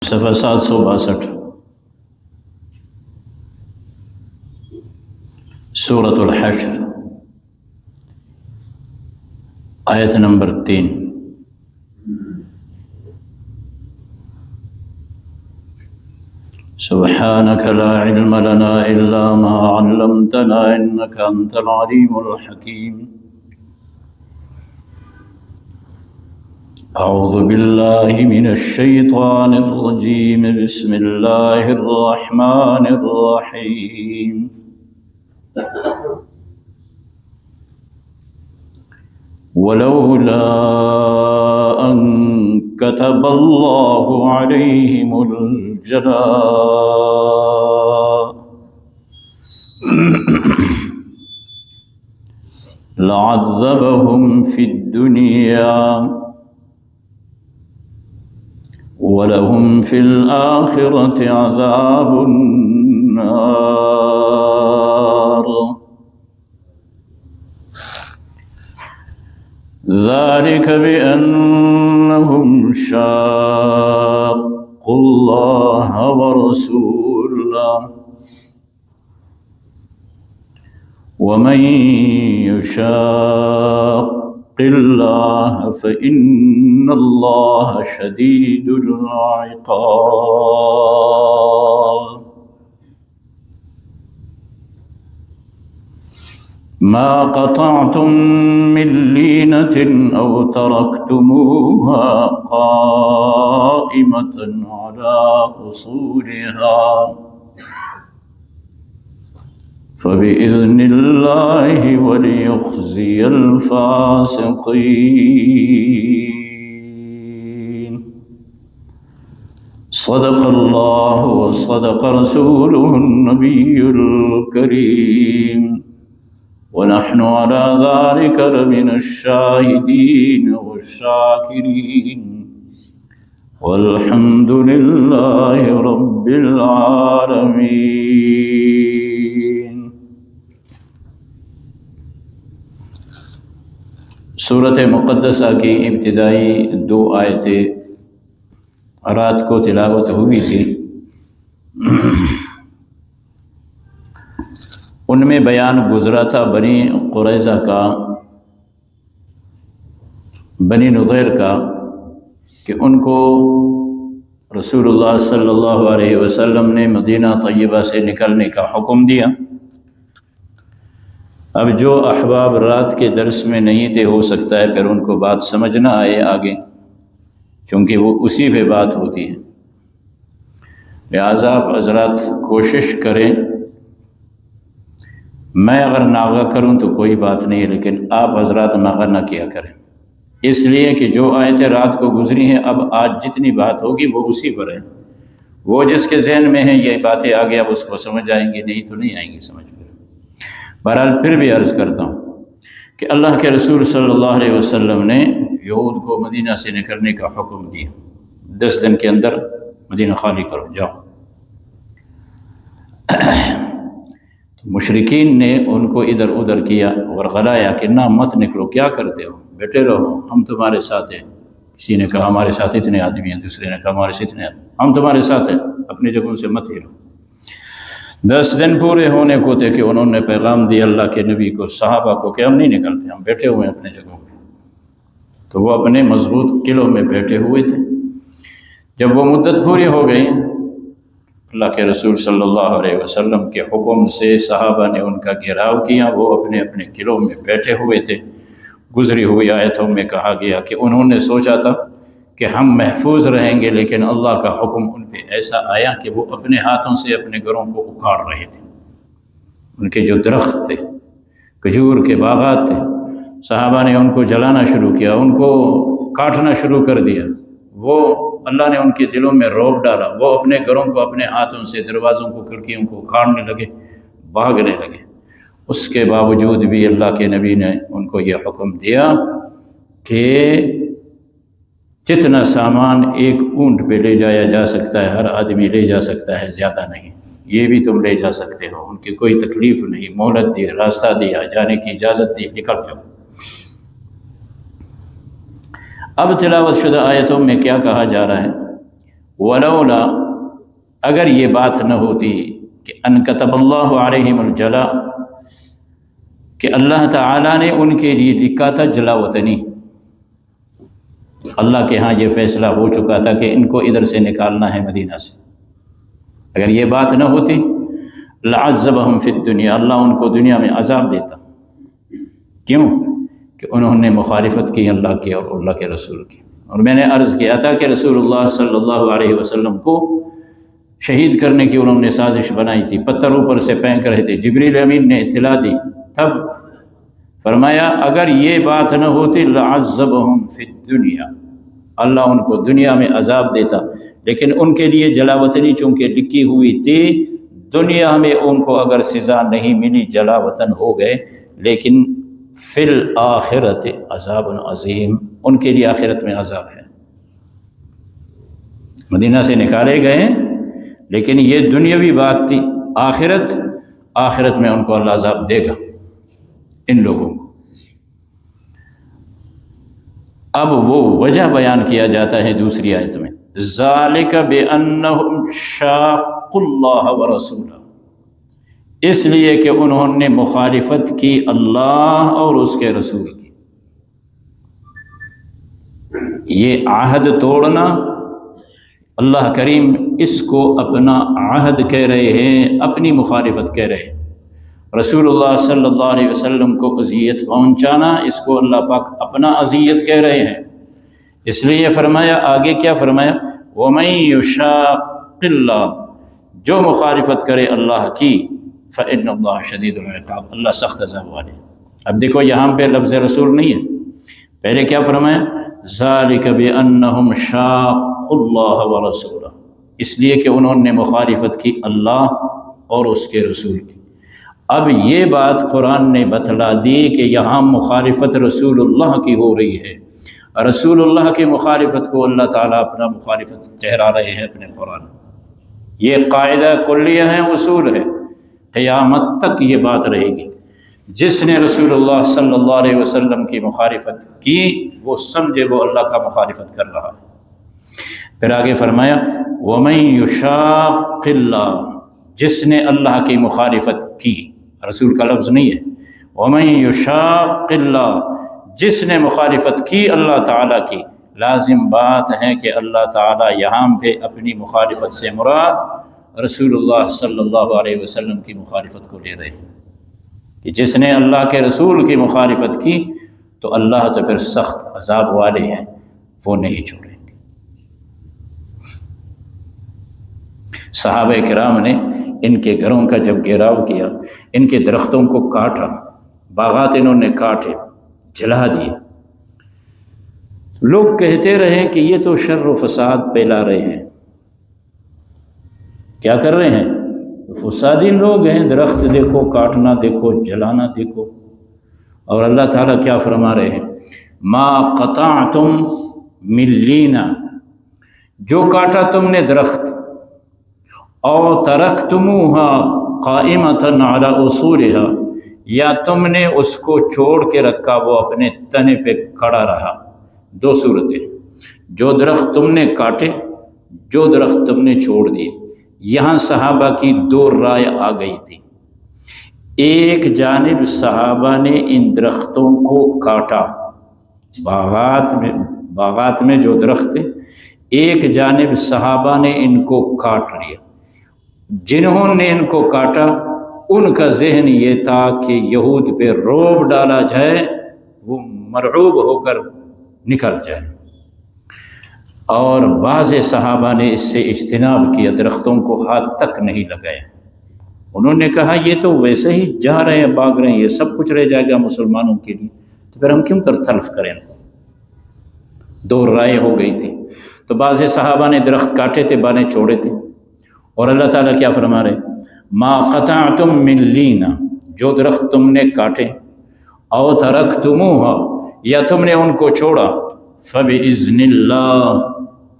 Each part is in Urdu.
صفحہ 762 سورۃ الحشر آیت نمبر 3۔ سبحانك لا علم لنا إلا ما علمتنا إنك أنت العليم الحكيم۔ أعوذ بالله من الشيطان الرجيم، بسم الله الرحمن الرحيم۔ ولولا أن كتب الله عليهم الجلاء لعذبهم في الدنيا ولهم في الآخرة عذاب النار، ذلك بأنهم شاقوا الله ورسوله ومن يشاق الله فإن الله شديد العقاب۔ ما قطعتم من لينة أو تركتموها قائمة على أصولها فبإذن الله وليخزي الفاسقين۔ صدق الله وصدق رسوله النبي الكريم، ونحن على ذلك لمن الشاهدين والشاكرين، والحمد لله رب العالمين۔ سورۃ مقدسہ کی ابتدائی 2 آیتیں رات کو تلاوت ہوئی تھی، ان میں بیان گزرا تھا بنی قریظہ کا، بنی نضیر کا، کہ ان کو رسول اللہ صلی اللہ علیہ وسلم نے مدینہ طیبہ سے نکلنے کا حکم دیا۔ اب جو احباب رات کے درس میں نہیں تھے، ہو سکتا ہے پھر ان کو بات سمجھ نہ آئے آگے، چونکہ وہ اسی پہ بات ہوتی ہے، لہٰذا آپ حضرات کوشش کریں، میں اگر ناغہ کروں تو کوئی بات نہیں ہے، لیکن آپ حضرات ناغہ نہ کیا کریں، اس لیے کہ جو آیتیں رات کو گزری ہیں اب آج جتنی بات ہوگی وہ اسی پر ہے، وہ جس کے ذہن میں ہیں یہ باتیں آگے اب اس کو سمجھ آئیں گی، نہیں تو نہیں آئیں گی سمجھ میں۔ بہرحال پھر بھی عرض کرتا ہوں کہ اللہ کے رسول صلی اللہ علیہ وسلم نے یہود کو مدینہ سے نکلنے کا حکم دیا، 10 دن کے اندر مدینہ خالی کرو، جاؤ۔ مشرکین نے ان کو ادھر ادھر کیا، ورغلایا کہ نہ مت نکلو، کیا کرتے ہو، بیٹھے رہو، ہم تمہارے ساتھ ہیں۔ کسی نے کہا ہمارے ساتھ اتنے آدمی ہیں، دوسرے نے کہا ہمارے ساتھ اتنے آدمی، ہم تمہارے ساتھ ہیں، اپنی جگہوں سے مت ہلو۔ 10 دن پورے ہونے کو تھے کہ انہوں نے پیغام دیا اللہ کے نبی کو، صحابہ کو، کہ ہم نہیں نکلتے، ہم بیٹھے ہوئے ہیں اپنے جگہوں پہ۔ تو وہ اپنے مضبوط قلعوں میں بیٹھے ہوئے تھے۔ جب وہ مدت پوری ہو گئی، اللہ کے رسول صلی اللہ علیہ وسلم کے حکم سے صحابہ نے ان کا گھیراؤ کیا، وہ اپنے اپنے قلعوں میں بیٹھے ہوئے تھے۔ گزری ہوئی آیتوں میں کہا گیا کہ انہوں نے سوچا تھا کہ ہم محفوظ رہیں گے، لیکن اللہ کا حکم ان پہ ایسا آیا کہ وہ اپنے ہاتھوں سے اپنے گھروں کو اکھاڑ رہے تھے۔ ان کے جو درخت تھے، کھجور کے باغات تھے، صحابہ نے ان کو جلانا شروع کیا، ان کو کاٹنا شروع کر دیا۔ وہ اللہ نے ان کے دلوں میں رعب ڈالا، وہ اپنے گھروں کو اپنے ہاتھوں سے، دروازوں کو، کھڑکیوں کو اکھاڑنے لگے، بھاگنے لگے۔ اس کے باوجود بھی اللہ کے نبی نے ان کو یہ حکم دیا کہ جتنا سامان ایک اونٹ پہ لے جایا جا سکتا ہے، ہر آدمی لے جا سکتا ہے، زیادہ نہیں، یہ بھی تم لے جا سکتے ہو۔ ان کی کوئی تکلیف نہیں، مہلت دی، راستہ دیا، جانے کی اجازت دی، نکل جاؤ۔ اب تلاوت شدہ آیتوں میں کیا کہا جا رہا ہے؟ ولولا، اگر یہ بات نہ ہوتی کہ ان کتب اللہ علیہم الجلا، کہ اللہ تعالیٰ نے ان کے لیے لکھا تھا جلا وطنی، اللہ کے ہاں یہ فیصلہ ہو چکا تھا کہ ان کو ادھر سے نکالنا ہے مدینہ سے، اگر یہ بات نہ ہوتی لعذبہم فی الدنیا، اللہ ان کو دنیا میں عذاب دیتا۔ کیوں؟ کہ انہوں نے مخالفت کی اللہ کی اور اللہ کے رسول کی۔ اور میں نے عرض کیا تھا کہ رسول اللہ صلی اللہ علیہ وسلم کو شہید کرنے کی انہوں نے سازش بنائی تھی، پتھر اوپر سے پھینک رہے تھے، جبریل امین نے اطلاع دی، تب فرمایا اگر یہ بات نہ ہوتی لعذبہم فی الدنیا، اللہ ان کو دنیا میں عذاب دیتا، لیکن ان کے لیے جلا وطنی چونکہ لکھی ہوئی تھی، دنیا میں ان کو اگر سزا نہیں ملی جلا وطن ہو گئے، لیکن فی الآخرت عذاب عظیم، ان کے لیے آخرت میں عذاب ہے۔ مدینہ سے نکالے گئے لیکن یہ دنیاوی بات تھی، آخرت میں ان کو اللہ عذاب دے گا ان لوگوں کو۔ اب وہ وجہ بیان کیا جاتا ہے دوسری آیت میں، ذالک بأنہم شاقوا اللہ ورسولہ، اس لیے کہ انہوں نے مخالفت کی اللہ اور اس کے رسول کی۔ یہ عہد توڑنا، اللہ کریم اس کو اپنا عہد کہہ رہے ہیں، اپنی مخالفت کہہ رہے ہیں۔ رسول اللہ صلی اللہ علیہ وسلم کو اذیت پہنچانا، اس کو اللہ پاک اپنا اذیت کہہ رہے ہیں، اس لیے فرمایا، آگے کیا فرمایا، وَمَن يُشَاقِ اللَّهَ، جو مخالفت کرے اللہ کی، فَإِنَّ اللَّهَ شَدِيدُ الْعِقَابِ، اللہ سخت عذاب والے۔ اب دیکھو یہاں پہ لفظ رسول نہیں ہے، پہلے کیا فرمایا، ذَلِكَ بِأَنَّهُمْ شَاقُوا اللَّهَ وَرَسُولَهُ، اس لیے کہ انہوں نے مخالفت کی اللہ اور اس کے رسول کی۔ اب یہ بات قرآن نے بتلا دی کہ یہاں مخالفت رسول اللہ کی ہو رہی ہے، رسول اللہ کی مخالفت کو اللہ تعالیٰ اپنا مخالفت ٹھہرا رہے ہیں اپنے قرآن۔ یہ قاعدہ کلیہ ہے، اصول ہے، قیامت تک یہ بات رہے گی۔ جس نے رسول اللہ صلی اللہ علیہ وسلم کی مخالفت کی، وہ سمجھے وہ اللہ کا مخالفت کر رہا ہے۔ پھر آگے فرمایا، وَمَن يُشَاقِ اللَّهَ، جس نے اللہ کی مخالفت کی، رسول کا لفظ نہیں ہے، وَمَن يُشَاقِ اللَّهَ، جس نے مخالفت کی اللہ تعالیٰ کی، لازم بات ہے کہ اللہ تعالیٰ یہاں پہ اپنی مخالفت سے مراد رسول اللہ صلی اللہ علیہ وسلم کی مخالفت کو لے رہے ہیں، کہ جس نے اللہ کے رسول کی مخالفت کی تو اللہ تو پھر سخت عذاب والے ہیں، وہ نہیں چھوڑیں گے۔ صحابہ کرام نے ان کے گھروں کا جب گھیراؤ کیا، ان کے درختوں کو کاٹا، باغات انہوں نے کاٹے، جلا دیے، لوگ کہتے رہے کہ یہ تو شر و فساد پھیلا رہے ہیں۔ کیا کر رہے ہیں؟ فسادی لوگ ہیں، درخت دیکھو کاٹنا دیکھو، جلانا دیکھو۔ اور اللہ تعالیٰ کیا فرما رہے ہیں، ما قطعتم من لینا، جو کاٹا تم نے درخت، او ترکتموها قائمۃ علی اصولها، یا تم نے اس کو چھوڑ کے رکھا، وہ اپنے تنے پہ کھڑا رہا۔ دو صورتیں، جو درخت تم نے کاٹے، جو درخت تم نے چھوڑ دیے۔ یہاں صحابہ کی دو رائے آ گئی تھی۔ ایک جانب صحابہ نے ان درختوں کو کاٹا، باغات میں جو درخت تھے، ایک جانب صحابہ نے ان کو کاٹ لیا۔ جنہوں نے ان کو کاٹا ان کا ذہن یہ تھا کہ یہود پہ روب ڈالا جائے، وہ مرعوب ہو کر نکل جائے، اور بعض صحابہ نے اس سے اجتناب کیا، درختوں کو ہاتھ تک نہیں لگایا۔ انہوں نے کہا یہ تو ویسے ہی جا رہے ہیں، بھاگ رہے ہیں، یہ سب کچھ رہ جائے گا مسلمانوں کے لیے، تو پھر ہم کیوں کر تلف کریں۔ دو رائے ہو گئی تھی۔ تو بعض صحابہ نے درخت کاٹے تھے، بانے چھوڑے تھے، اور اللہ تعالیٰ کیا فرما رہے، ما قطعتم من لینا، جو درخت تم نے کاٹے، او ترکتموها، یا تم نے ان کو چھوڑا، فبإذن اللہ،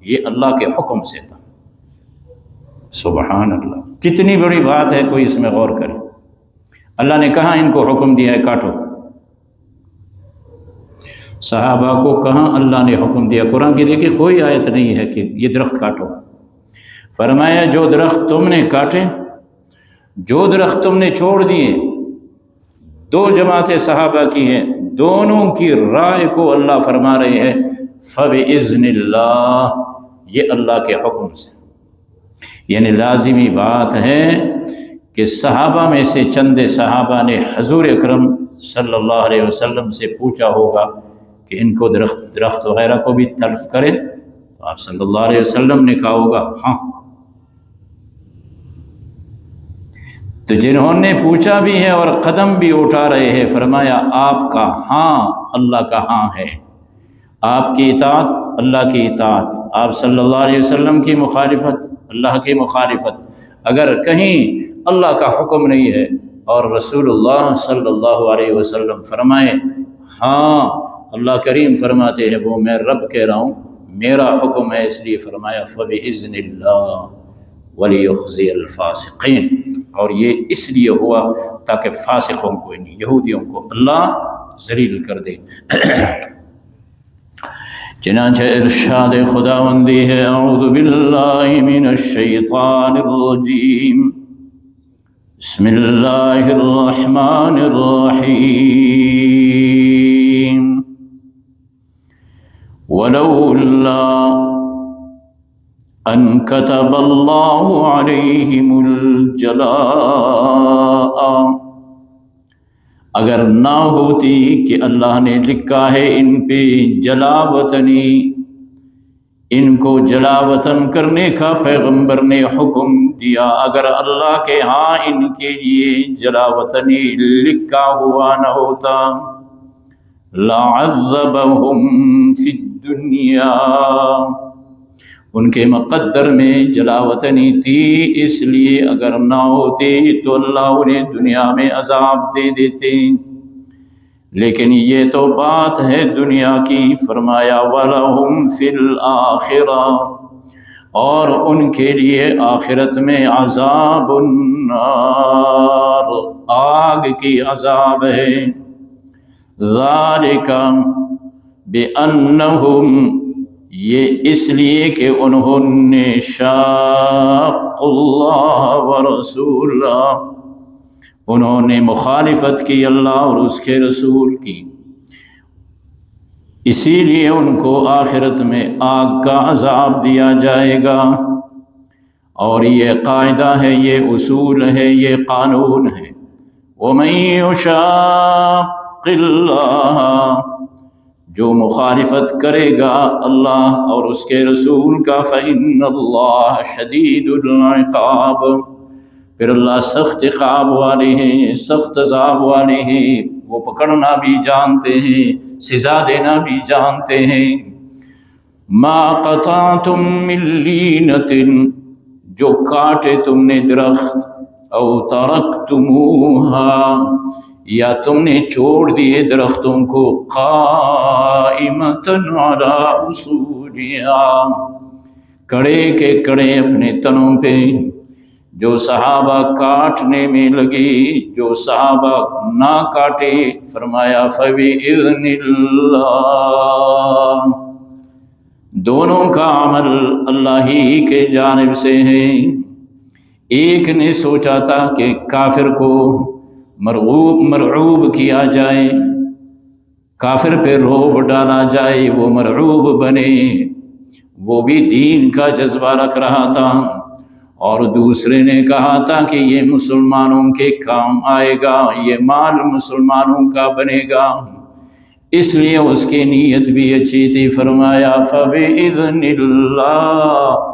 یہ اللہ کے حکم سے تھا۔ سبحان اللہ، کتنی بڑی بات ہے، کوئی اس میں غور کرے۔ اللہ نے کہاں ان کو حکم دیا ہے کاٹو؟ صحابہ کو کہاں اللہ نے حکم دیا؟ قرآن کی دیکھیں کوئی آیت نہیں ہے کہ یہ درخت کاٹو، فرمایا جو درخت تم نے کاٹے، جو درخت تم نے چھوڑ دیے، دو جماعتیں صحابہ کی ہیں، دونوں کی رائے کو اللہ فرما رہے ہیں فَبِإِذْنِ اللَّهِ، یہ اللہ کے حکم سے۔ یعنی لازمی بات ہے کہ صحابہ میں سے چند صحابہ نے حضور اکرم صلی اللہ علیہ وسلم سے پوچھا ہوگا کہ ان کو درخت وغیرہ کو بھی تلف کرے، تو آپ صلی اللہ علیہ وسلم نے کہا ہوگا ہاں۔ تو جنہوں نے پوچھا بھی ہے اور قدم بھی اٹھا رہے ہیں، فرمایا آپ کا ہاں اللہ کا ہاں ہے، آپ کی اطاعت اللہ کی اطاعت، آپ صلی اللہ علیہ وسلم کی مخالفت اللہ کی مخالفت۔ اگر کہیں اللہ کا حکم نہیں ہے اور رسول اللہ صلی اللہ علیہ وسلم فرمائے ہاں، اللہ کریم فرماتے ہیں وہ میں رب کہہ رہا ہوں، میرا حکم ہے، اس لیے فرمایا فَبِإِذْنِ اللَّهِ وَلِيُخْزِيَ الْفَاسِقِينَ، اور یہ اس لیے ہوا تاکہ فاسقوں کو، یہودیوں کو اللہ ذلیل کر دے۔ چنانچہ ارشاد خداوندی ہے اعوذ باللہ من الشیطان الرجیم، بسم اللہ الرحمن الرحیم، ولولا ان كتب اللہ علیہم الجلاء، اگر نہ ہوتی کہ اللہ نے لکھا ہے ان پہ جلا وطنی، ان کو جلا وطن کرنے کا پیغمبر نے حکم دیا، اگر اللہ کے ہاں ان کے لیے جلا وطنی لکھا ہوا نہ ہوتا، لعذبہم فی الدنیا، ان کے مقدر میں جلا وطنی تھی، اس لیے اگر نہ ہوتی تو اللہ انہیں دنیا میں عذاب دے دیتے، لیکن یہ تو بات ہے دنیا کی۔ فرمایا وَلَهُمْ فِي الْآخِرَةِ، اور ان کے لیے آخرت میں عذاب النار، آگ کی عذاب ہے، ذَلِكَ بِأَنَّهُمْ، یہ اس لیے کہ انہوں نے شاق اللہ ورسولہ، انہوں نے مخالفت کی اللہ اور اس کے رسول کی، اسی لیے ان کو آخرت میں آگ کا عذاب دیا جائے گا۔ اور یہ قاعدہ ہے، یہ اصول ہے، یہ قانون ہے، وَمَن يُشَاقِّ اللَّهَ، جو مخالفت کرے گا اللہ اور اس کے رسول کا، فَإِنَّ اللَّهَ شَدِيدُ الْعِقَابِ، پھر اللہ سخت عقاب والے ہیں، سخت عذاب والے ہیں، وہ پکڑنا بھی جانتے ہیں، سزا دینا بھی جانتے ہیں۔ مَا قَطَعْتُم مِّن لِّینَةٍ، جو کاٹے تم نے درخت، او ترکتموہا، یا تم نے چھوڑ دیے درختوں کو، قائمۃ علی اصولہا، کڑے کے کڑے اپنے تنوں پہ، جو صحابہ کاٹنے میں لگے، جو صحابہ نہ کاٹے، فرمایا فَبِإِذْنِ اللَّهِ، دونوں کا عمل اللہ ہی کے جانب سے ہے۔ ایک نے سوچا تھا کہ کافر کو مرعوب کیا جائے، کافر پہ رعب ڈالا جائے، وہ مرعوب بنے، وہ بھی دین کا جذبہ رکھ رہا تھا، اور دوسرے نے کہا تھا کہ یہ مسلمانوں کے کام آئے گا، یہ مال مسلمانوں کا بنے گا، اس لیے اس کی نیت بھی اچھی تھی۔ فرمایا فَبِإِذْنِ اللَّهِ،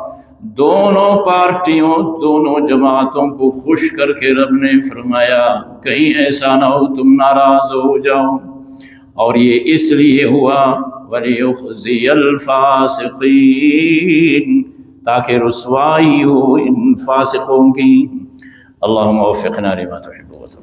دونوں پارٹیوں، دونوں جماعتوں کو خوش کر کے رب نے فرمایا کہیں ایسا نہ ہو تم ناراض ہو جاؤ، اور یہ اس لیے ہوا وَلِيُخْزِيَ الْفَاسِقِينَ، تاکہ رسوائی ہو ان فاسقوں کی۔ اللہم وفقنا لما تحب وترضى۔